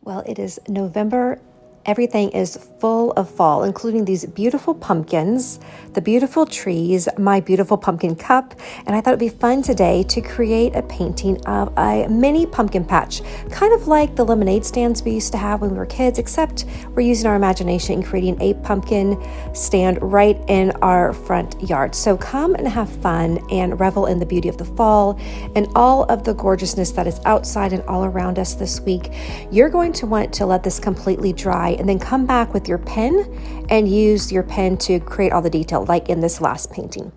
Well, it is November. Everything is full of fall, including these beautiful pumpkins, the beautiful trees, my beautiful pumpkin cup, and I thought it'd be fun today to create a painting of a mini pumpkin patch, kind of like the lemonade stands we used to have when we were kids, except we're using our imagination and creating a pumpkin stand right in our front yard. So come and have fun and revel in the beauty of the fall and all of the gorgeousness that is outside and all around us this week. You're going to want to let this completely dry and then come back with your pen and use your pen to create all the detail like in this last painting.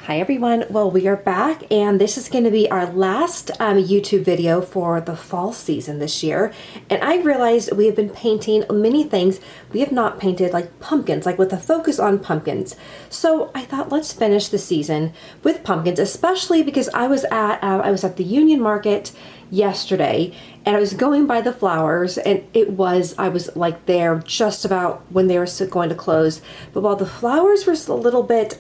Hi everyone, well we are back and this is going to be our last YouTube video for the fall season this year, and I realized we have been painting many things we have not painted, like pumpkins, like with a focus on pumpkins. So I thought let's finish the season with pumpkins, especially because I was at the Union Market yesterday and I was going by the flowers, and I was like there just about when they were going to close, but while the flowers were a little bit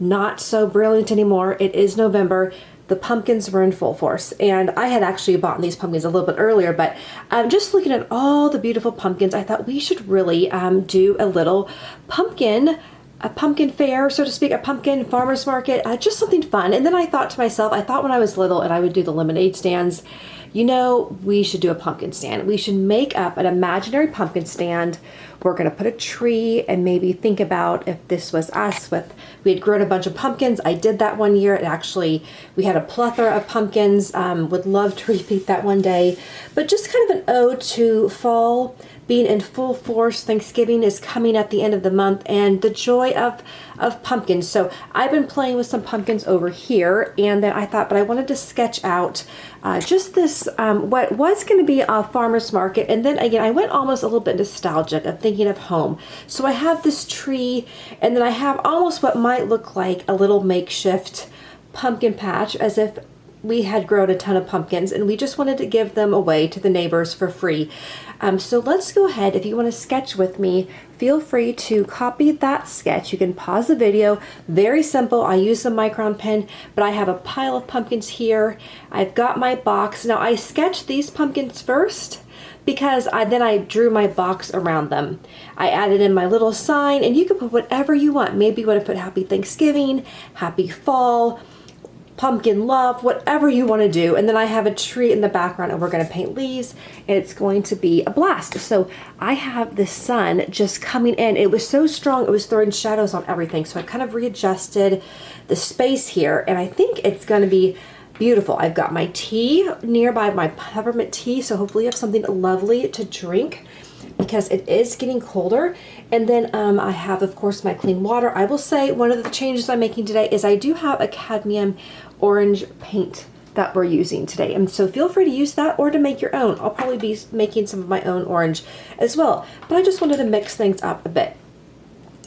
not so brilliant anymore, it is November, the pumpkins were in full force. And I had actually bought these pumpkins a little bit earlier, but just looking at all the beautiful pumpkins, I thought we should really do a little a pumpkin fair, so to speak, a pumpkin farmer's market, just something fun. And then I thought to myself, I thought when I was little and I would do the lemonade stands, you know, we should do a pumpkin stand. We should make up an imaginary pumpkin stand. We're going to put a tree and maybe think about if this was us we had grown a bunch of pumpkins. I did that one year. We had a plethora of pumpkins. Would love to repeat that one day. But just kind of an ode to fall being in full force. Thanksgiving is coming at the end of the month, and the joy of pumpkins. So I've been playing with some pumpkins over here, and then I thought, but I wanted to sketch out just this, what was going to be a farmer's market. And then again, I went almost a little bit nostalgic of thinking of home. So I have this tree, and then I have almost what might look like a little makeshift pumpkin patch, as if we had grown a ton of pumpkins and we just wanted to give them away to the neighbors for free. So let's go ahead. If you want to sketch with me, feel free to copy that sketch. You can pause the video. Very simple. I use a micron pen, but I have a pile of pumpkins here. I've got my box. Now I sketched these pumpkins first because then I drew my box around them. I added in my little sign, and you can put whatever you want. Maybe you want to put Happy Thanksgiving, Happy Fall, pumpkin love, whatever you want to do. And then I have a tree in the background, and we're going to paint leaves, and it's going to be a blast. So I have the sun just coming in. It was so strong, it was throwing shadows on everything. So I kind of readjusted the space here, and I think it's going to be beautiful. I've got my tea nearby, my peppermint tea, so hopefully you have something lovely to drink because it is getting colder. And then I have, of course, my clean water. I will say one of the changes I'm making today is I do have a cadmium orange paint that we're using today, and so feel free to use that or to make your own. I'll probably be making some of my own orange as well, but I just wanted to mix things up a bit.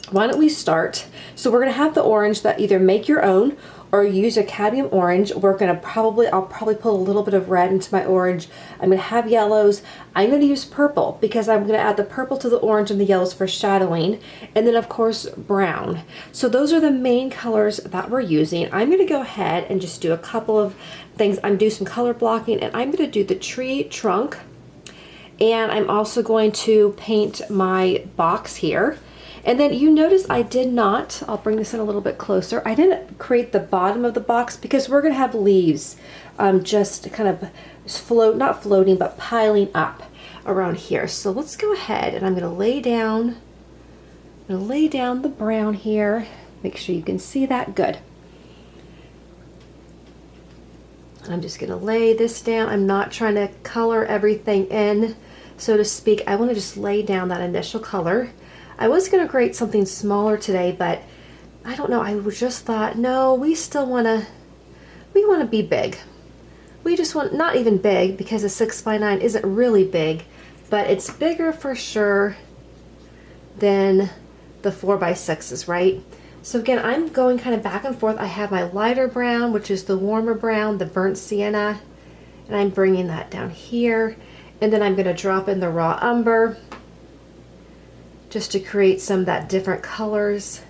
Why don't we start? So we're going to have the orange that either make your own or use a cadmium orange. I'll probably put a little bit of red into my orange. I'm going to have yellows. I'm going to use purple because I'm going to add the purple to the orange and the yellows for shadowing. And then of course brown. So those are the main colors that we're using. I'm going to go ahead and just do a couple of things. I'm do some color blocking, and I'm going to do the tree trunk. And I'm also going to paint my box here. And then you notice I did not, I'll bring this in a little bit closer, I didn't create the bottom of the box because we're going to have leaves just kind of not floating, but piling up around here. So let's go ahead, and I'm going to lay down the brown here. Make sure you can see that good. I'm just going to lay this down. I'm not trying to color everything in, so to speak. I want to just lay down that initial color. I was going to create something smaller today, but I don't know. I just thought, no, we want to be big. We just want, not even big, because a 6x9 isn't really big, but it's bigger for sure than the 4x6s, right? So again, I'm going kind of back and forth. I have my lighter brown, which is the warmer brown, the burnt sienna, and I'm bringing that down here. And then I'm going to drop in the raw umber, just to create some of that different colors.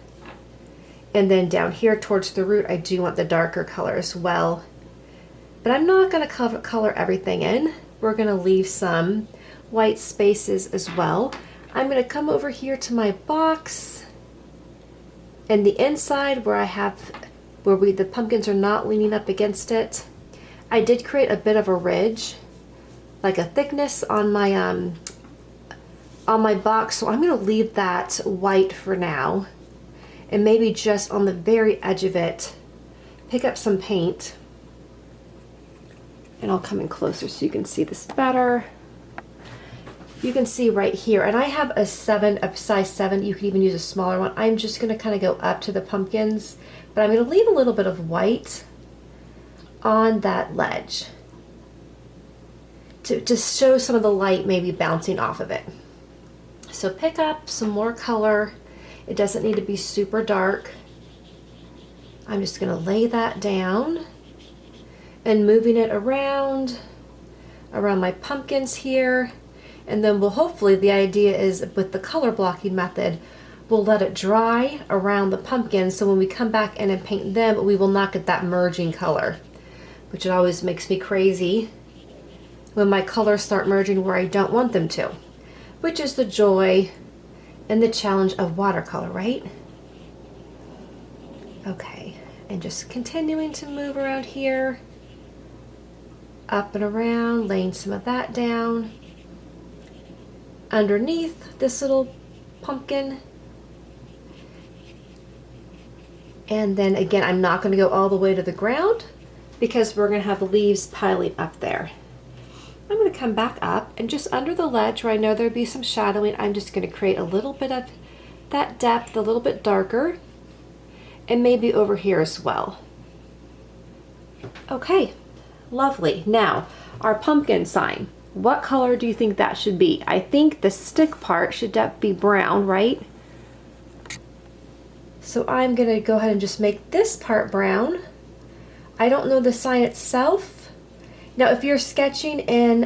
And then down here towards the root, I do want the darker color as well. But I'm not going to color everything in. we're gonna leave some white spaces as well. I'm gonna come over here to my box, and the inside where the pumpkins are not leaning up against it, I did create a bit of a ridge, like a thickness on my box, so I'm gonna leave that white for now, and maybe just on the very edge of it, pick up some paint, and I'll come in closer so you can see this better. You can see right here, and I have a size 7, you could even use a smaller one. I'm just gonna kind of go up to the pumpkins, but I'm gonna leave a little bit of white on that ledge to show some of the light maybe bouncing off of it. So pick up some more color. It doesn't need to be super dark. I'm just gonna lay that down and moving it around my pumpkins here. And then we'll hopefully, the idea is with the color blocking method, we'll let it dry around the pumpkins, so when we come back in and paint them, we will not get that merging color, which it always makes me crazy when my colors start merging where I don't want them to, which is the joy and the challenge of watercolor, right? Okay, and just continuing to move around here, up and around, laying some of that down underneath this little pumpkin. And then again, I'm not going to go all the way to the ground because we're going to have the leaves piling up there. I'm going to come back up, and just under the ledge where I know there'd be some shadowing, I'm just going to create a little bit of that depth, a little bit darker, and maybe over here as well. Okay, lovely. Now, our pumpkin sign. What color do you think that should be? I think the stick part should be brown, right? So I'm gonna go ahead and just make this part brown. I don't know the sign itself. Now, if you're sketching in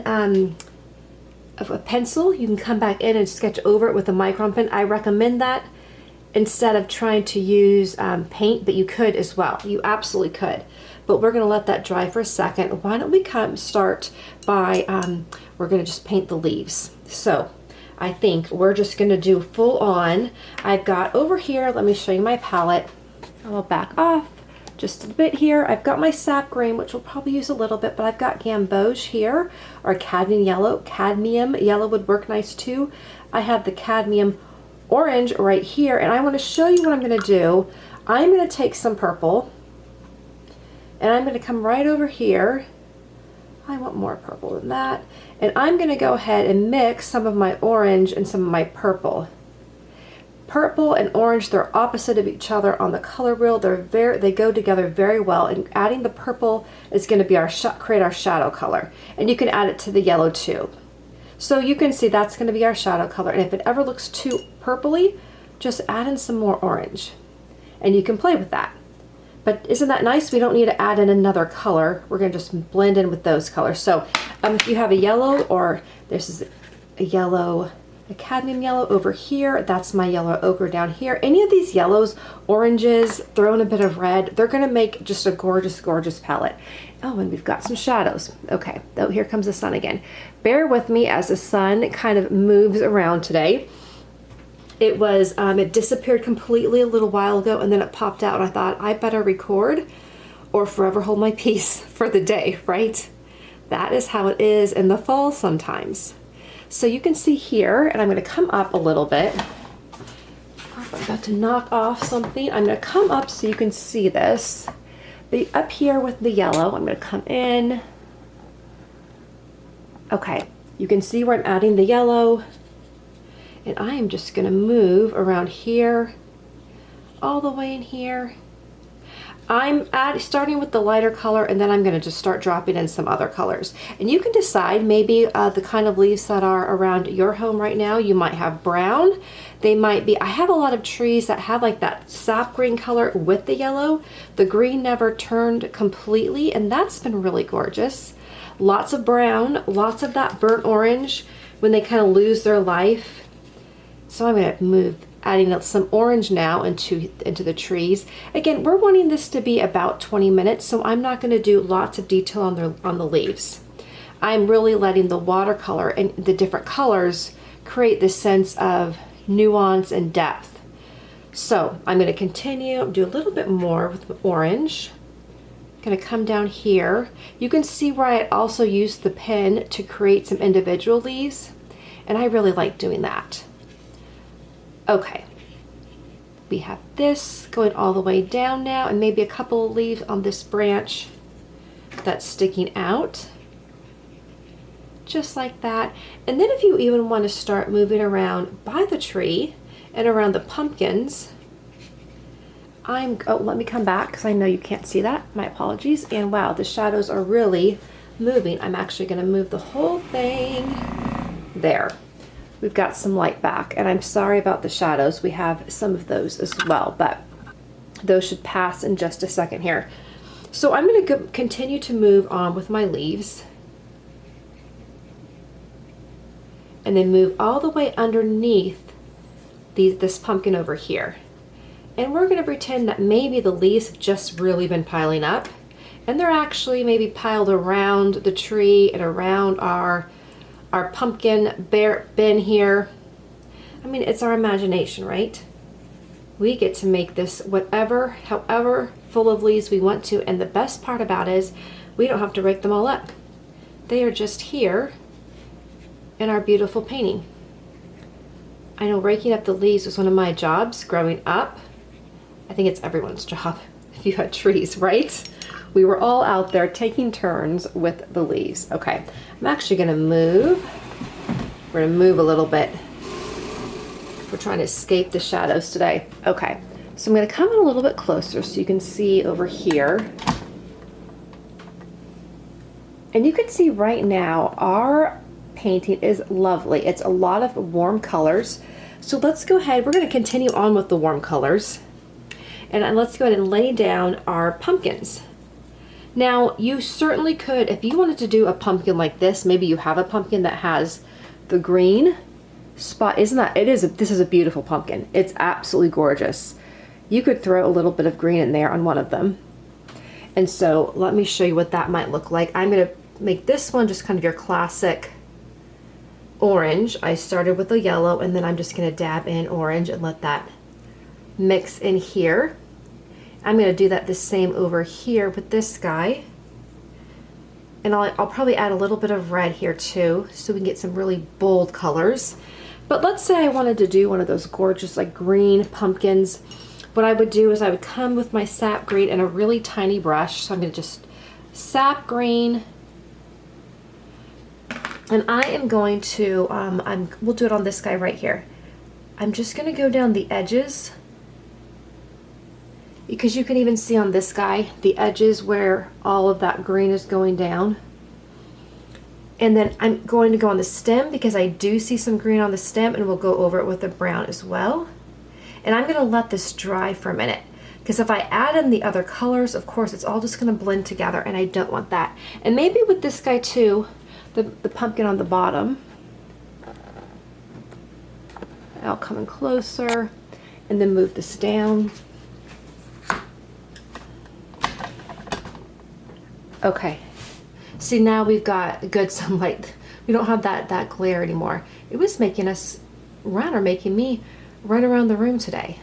a pencil, you can come back in and sketch over it with a micron pen. I recommend that instead of trying to use paint, but you could as well. You absolutely could. But we're gonna let that dry for a second. Why don't we start by, we're gonna just paint the leaves. So I think we're just gonna do full on. I've got over here, let me show you my palette. I'll back off just a bit here. I've got my sap green, which we'll probably use a little bit, but I've got gamboge here, or cadmium yellow. Cadmium yellow would work nice too. I have the cadmium orange right here, and I wanna show you what I'm gonna do. I'm gonna take some purple, and I'm going to come right over here. I want more purple than that. And I'm going to go ahead and mix some of my orange and some of my purple. Purple and orange, they're opposite of each other on the color wheel. They go together very well. And adding the purple is going to be create our shadow color. And you can add it to the yellow too. So you can see that's going to be our shadow color. And if it ever looks too purpley, just add in some more orange. And you can play with that. But isn't that nice? We don't need to add in another color. We're going to just blend in with those colors. So if you have a yellow, or this is a yellow, a cadmium yellow over here, that's my yellow ochre down here. Any of these yellows, oranges, throw in a bit of red, they're going to make just a gorgeous, gorgeous palette. Oh, and we've got some shadows. Okay, oh, here comes the sun again. Bear with me as the sun kind of moves around today. It disappeared completely a little while ago, and then it popped out, and I thought I better record or forever hold my peace for the day, right? That is how it is in the fall sometimes. So you can see here, and I'm going to come up a little bit. I'm about to knock off something. I'm going to come up so you can see this. But up here with the yellow, I'm going to come in. Okay, you can see where I'm adding the yellow. And I am just going to move around here, all the way in here. I'm starting with the lighter color, and then I'm going to just start dropping in some other colors. And you can decide maybe the kind of leaves that are around your home right now. You might have brown. They might be, I have a lot of trees that have like that sap green color with the yellow. The green never turned completely, and that's been really gorgeous. Lots of brown, lots of that burnt orange when they kind of lose their life. So I'm going to move, adding some orange now into the trees. Again, we're wanting this to be about 20 minutes, so I'm not going to do lots of detail on the leaves. I'm really letting the watercolor and the different colors create this sense of nuance and depth. So I'm going to continue, do a little bit more with the orange. I'm going to come down here. You can see where I also used the pen to create some individual leaves, and I really like doing that. Okay, we have this going all the way down now, and maybe a couple of leaves on this branch that's sticking out. Just like that. And then if you even want to start moving around by the tree and around the pumpkins, let me come back because I know you can't see that. My apologies. And wow, the shadows are really moving. I'm actually going to move the whole thing there. We've got some light back, and I'm sorry about the shadows. We have some of those as well, but those should pass in just a second here. So I'm going to continue to move on with my leaves, and then move all the way underneath this pumpkin over here. And we're going to pretend that maybe the leaves have just really been piling up, and they're actually maybe piled around the tree and around our pumpkin bin here. I mean, it's our imagination, right? We get to make this however full of leaves we want to, and the best part about it is we don't have to rake them all up. They are just here in our beautiful painting. I know raking up the leaves was one of my jobs growing up. I think it's everyone's job if you had trees, right? We were all out there taking turns with the leaves. Okay, I'm actually gonna move. We're gonna move a little bit. We're trying to escape the shadows today. Okay, so I'm gonna come in a little bit closer so you can see over here. And you can see right now our painting is lovely. It's a lot of warm colors. So let's go ahead, we're gonna continue on with the warm colors. And let's go ahead and lay down our pumpkins. Now, you certainly could, if you wanted to do a pumpkin like this, maybe you have a pumpkin that has the green spot. This is a beautiful pumpkin. It's absolutely gorgeous. You could throw a little bit of green in there on one of them. And so let me show you what that might look like. I'm gonna make this one just kind of your classic orange. I started with a yellow, and then I'm just gonna dab in orange and let that mix in here. I'm going to do that the same over here with this guy, and I'll probably add a little bit of red here too, so we can get some really bold colors. But let's say I wanted to do one of those gorgeous like green pumpkins. What I would do is I would come with my sap green and a really tiny brush. So I'm going to just sap green, and I am going to we'll do it on this guy right here. I'm just going to go down the edges, because you can even see on this guy the edges where all of that green is going down. And then I'm going to go on the stem because I do see some green on the stem, and we'll go over it with the brown as well. And I'm going to let this dry for a minute, because if I add in the other colors, of course it's all just going to blend together, and I don't want that. And maybe with this guy too, the pumpkin on the bottom, I'll come in closer and then move this down. Okay, see, now we've got good sunlight. We don't have that glare anymore. It was making me run around the room today.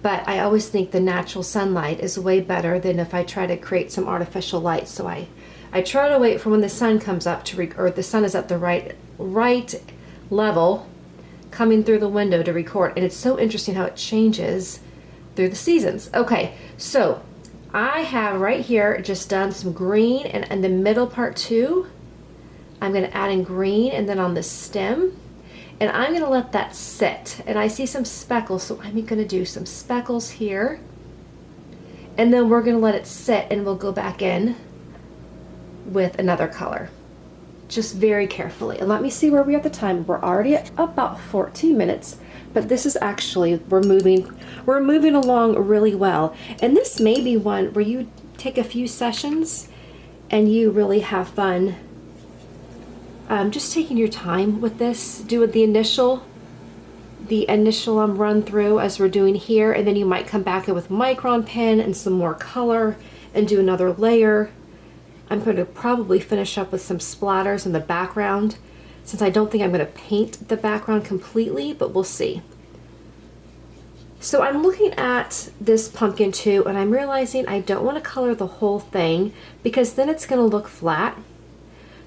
But I always think the natural sunlight is way better than if I try to create some artificial light. So I try to wait for when the sun comes up or the sun is at the right level coming through the window to record. And it's so interesting how it changes through the seasons. Okay, so I have right here just done some green, and in the middle part too, I'm going to add in green, and then on the stem, and I'm going to let that sit. And I see some speckles, so I'm going to do some speckles here, and then we're going to let it sit, and we'll go back in with another color, just very carefully. And let me see where we are at the time. We're already at about 14 minutes. But this is actually, we're moving along really well. And this may be one where you take a few sessions and you really have fun just taking your time with this. Do the initial run through as we're doing here, and then you might come back in with micron pen and some more color and do another layer. I'm going to probably finish up with some splatters in the background, since I don't think I'm going to paint the background completely, but we'll see. So I'm looking at this pumpkin too, and I'm realizing I don't want to color the whole thing because then it's going to look flat.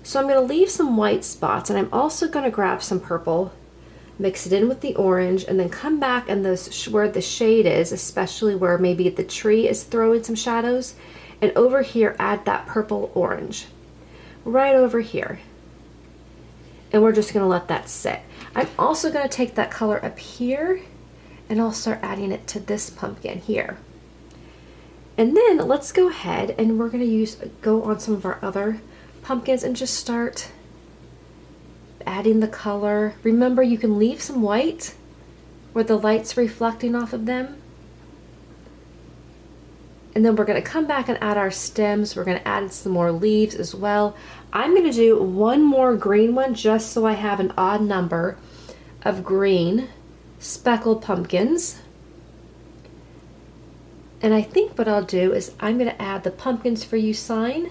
So I'm going to leave some white spots, and I'm also going to grab some purple, mix it in with the orange, and then come back and where the shade is, especially where maybe the tree is throwing some shadows, and over here add that purple orange right over here. And we're just going to let that sit. I'm also going to take that color up here, and I'll start adding it to this pumpkin here. And then let's go ahead and we're going to go on some of our other pumpkins and just start adding the color. Remember, you can leave some white where the light's reflecting off of them. And then we're going to come back and add our stems. We're going to add some more leaves as well. I'm going to do one more green one just so I have an odd number of green speckled pumpkins. And I think what I'll do is I'm going to add the pumpkins for you sign.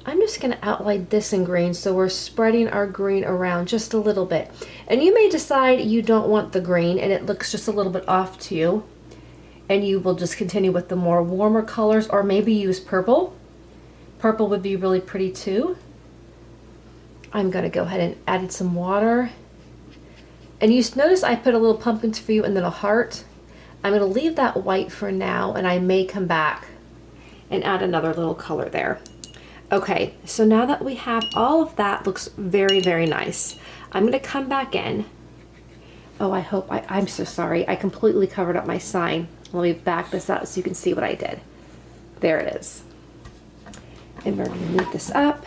I'm just going to outline this in green, so we're spreading our green around just a little bit. And you may decide you don't want the green and it looks just a little bit off to you, and you will just continue with the more warmer colors, or maybe use purple. Purple would be really pretty too. I'm going to go ahead and add some water. And you notice I put a little pumpkins for you and then a heart. I'm going to leave that white for now, and I may come back and add another little color there. Okay, so now that we have all of that, looks very, very nice. I'm going to come back in. Oh, I'm so sorry. I completely covered up my sign. Let me back this out so you can see what I did. There it is. And we're going to move this up.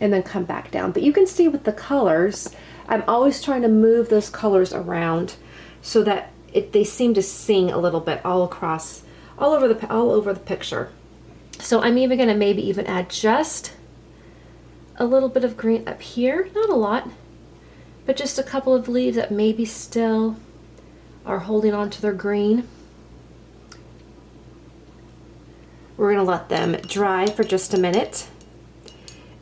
And then come back down. But you can see with the colors, I'm always trying to move those colors around so that they seem to sing a little bit all over the picture. So I'm even going to maybe even add just a little bit of green up here, not a lot, but just a couple of leaves that maybe still are holding on to their green. We're going to let them dry for just a minute,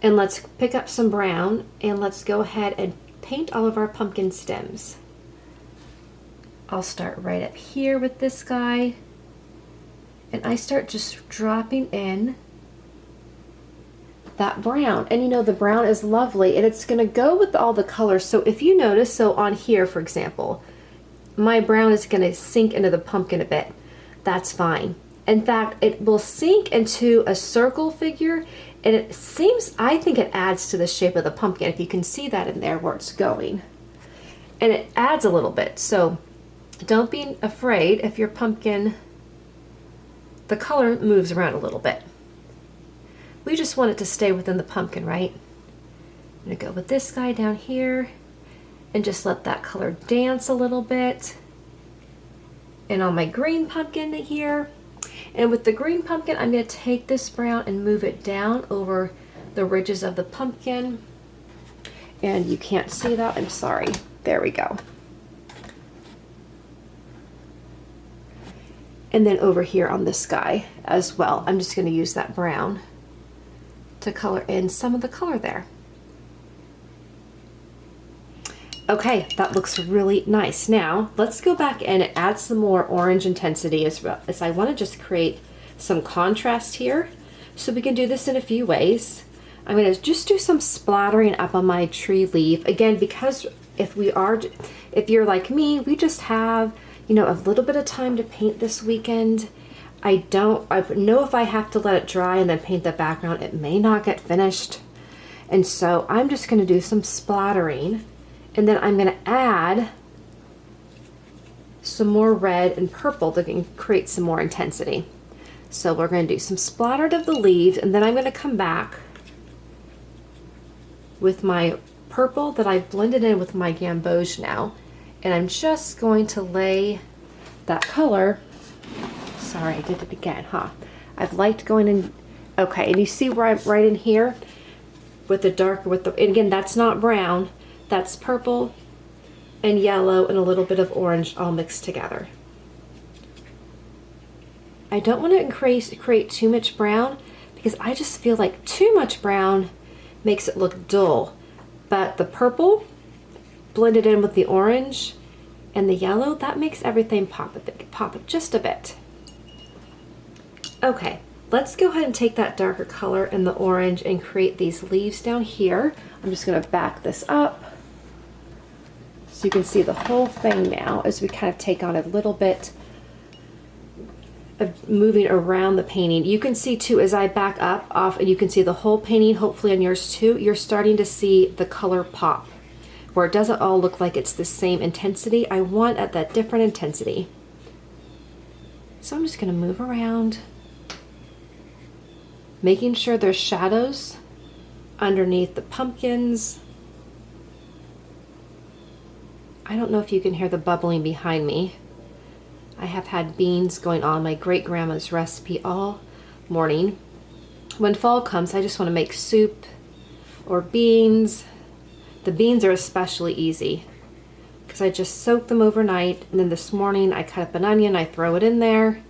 and let's pick up some brown and let's go ahead and paint all of our pumpkin stems. I'll start right up here with this guy, and I start just dropping in that brown. And you know, the brown is lovely and it's going to go with all the colors. So if you notice, so on here, for example, my brown is going to sink into the pumpkin a bit. That's fine. In fact, it will sink into a circle figure, and I think it adds to the shape of the pumpkin, if you can see that in there where it's going. And it adds a little bit. So don't be afraid if your pumpkin, the color moves around a little bit. We just want it to stay within the pumpkin, right? I'm going to go with this guy down here and just let that color dance a little bit. And on my green pumpkin here, and with the green pumpkin, I'm going to take this brown and move it down over the ridges of the pumpkin. And you can't see that, I'm sorry. There we go. And then over here on this guy as well, I'm just going to use that brown to color in some of the color there. Okay, that looks really nice. Now let's go back in and add some more orange intensity as well, as I want to just create some contrast here. So we can do this in a few ways. I'm going to just do some splattering up on my tree leaf. Again, because if you're like me, we just have, you know, a little bit of time to paint this weekend. I know if I have to let it dry and then paint the background, it may not get finished. And so I'm just going to do some splattering, and then I'm going to add some more red and purple to create some more intensity. So we're going to do some splattered of the leaves, and then I'm going to come back with my purple that I've blended in with my gamboge now, and I'm just going to lay that color. Sorry, I did it again, huh? I've liked going in. Okay, and you see where I'm right in here with the darker, and again, that's not brown, that's purple and yellow and a little bit of orange all mixed together. I don't want to create too much brown because I just feel like too much brown makes it look dull. But the purple blended in with the orange and the yellow, that makes everything pop just a bit. Okay, let's go ahead and take that darker color in the orange and create these leaves down here. I'm just gonna back this up so you can see the whole thing now as we kind of take on a little bit of moving around the painting. You can see too, as I back up off, and you can see the whole painting, hopefully on yours too, you're starting to see the color pop, where it doesn't all look like it's the same intensity. I want at that different intensity. So I'm just gonna move around, making sure there's shadows underneath the pumpkins. I don't know if you can hear the bubbling behind me. I have had beans going on my great grandma's recipe all morning. When fall comes, I just want to make soup or beans. The beans are especially easy because I just soak them overnight, and then this morning I cut up an onion, I throw it in there,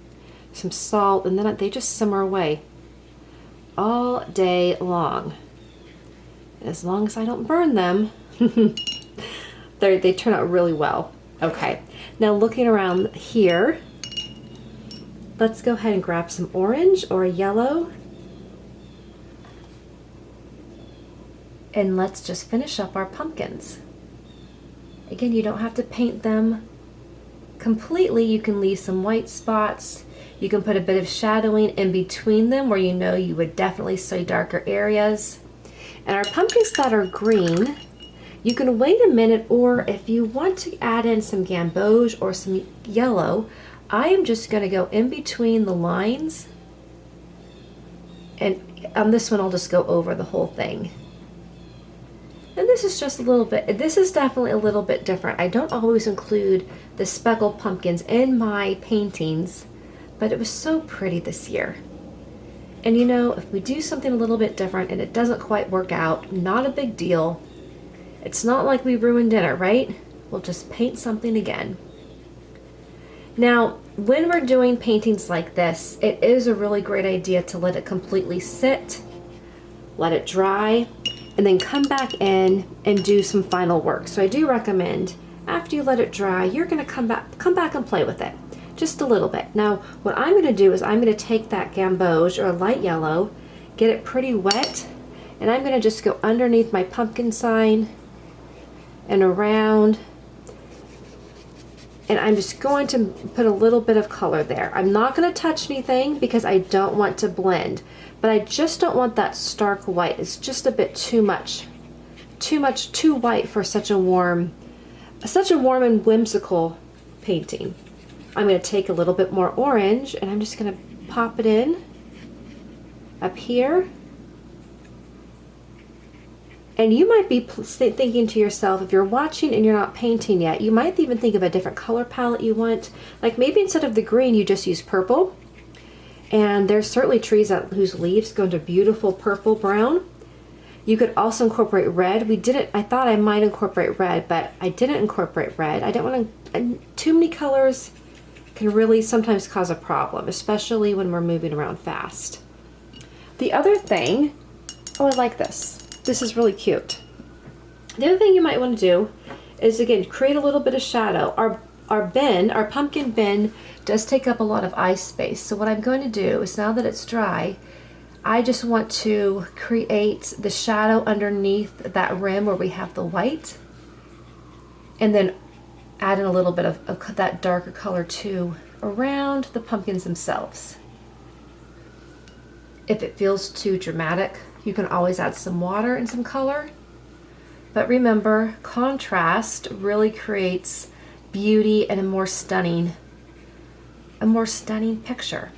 some salt, and then they just simmer away all day long. As long as I don't burn them, they turn out really well. Okay, now looking around here, let's go ahead and grab some orange or a yellow, and let's just finish up our pumpkins. Again, you don't have to paint them completely. You can leave some white spots. You can put a bit of shadowing in between them where you know you would definitely see darker areas. And our pumpkins that are green, you can wait a minute, or if you want to add in some gamboge or some yellow, I am just going to go in between the lines, and on this one I'll just go over the whole thing. And this is just a little bit, this is definitely a little bit different. I don't always include the speckled pumpkins in my paintings, but it was so pretty this year. And you know, if we do something a little bit different and it doesn't quite work out, not a big deal. It's not like we ruined dinner, right? We'll just paint something again. Now, when we're doing paintings like this, it is a really great idea to let it completely sit, let it dry, and then come back in and do some final work. So I do recommend, after you let it dry, you're gonna come back and play with it, just a little bit. Now, what I'm gonna do is I'm gonna take that gamboge or light yellow, get it pretty wet, and I'm gonna just go underneath my pumpkin sign and around, and I'm just going to put a little bit of color there. I'm not going to touch anything because I don't want to blend, but I just don't want that stark white. It's just a bit too white for such a warm and whimsical painting. I'm going to take a little bit more orange, and I'm just going to pop it in up here. And you might be thinking to yourself, if you're watching and you're not painting yet, you might even think of a different color palette you want. Like maybe instead of the green, you just use purple. And there's certainly trees whose leaves go into beautiful purple brown. You could also incorporate red. I thought I might incorporate red, but I didn't incorporate red. I didn't want to, too many colors can really sometimes cause a problem, especially when we're moving around fast. The other thing, oh, I like this. This is really cute. The other thing you might want to do is, again, create a little bit of shadow. Our pumpkin bin does take up a lot of eye space. So what I'm going to do is, now that it's dry, I just want to create the shadow underneath that rim where we have the white, and then add in a little bit of that darker color too around the pumpkins themselves. If it feels too dramatic, you can always add some water and some color. But remember, contrast really creates beauty and a more stunning picture.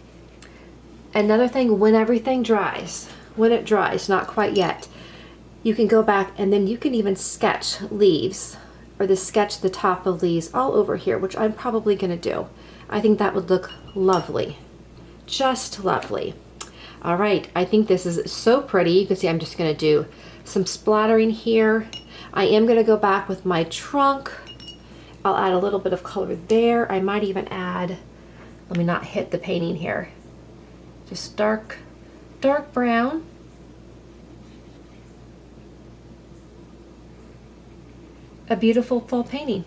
Another thing, when everything dries, not quite yet, you can go back and then you can even sketch leaves, or sketch the top of leaves all over here, which I'm probably gonna do. I think that would look lovely, just lovely. All right, I think this is so pretty. You can see I'm just gonna do some splattering here. I am gonna go back with my trunk. I'll add a little bit of color there. I might even add, let me not hit the painting here, just dark dark brown. A beautiful fall painting.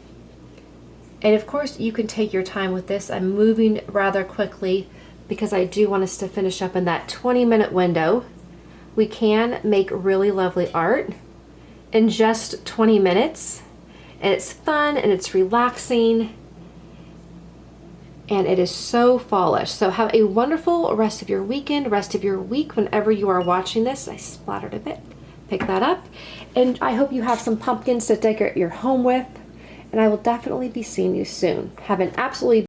And of course you can take your time with this. I'm moving rather quickly because I do want us to finish up in that 20-minute window. We can make really lovely art in just 20 minutes. And it's fun and it's relaxing. And it is so fallish. So have a wonderful rest of your weekend, rest of your week whenever you are watching this. I splattered a bit. Pick that up. And I hope you have some pumpkins to decorate your home with. And I will definitely be seeing you soon. Have an absolutely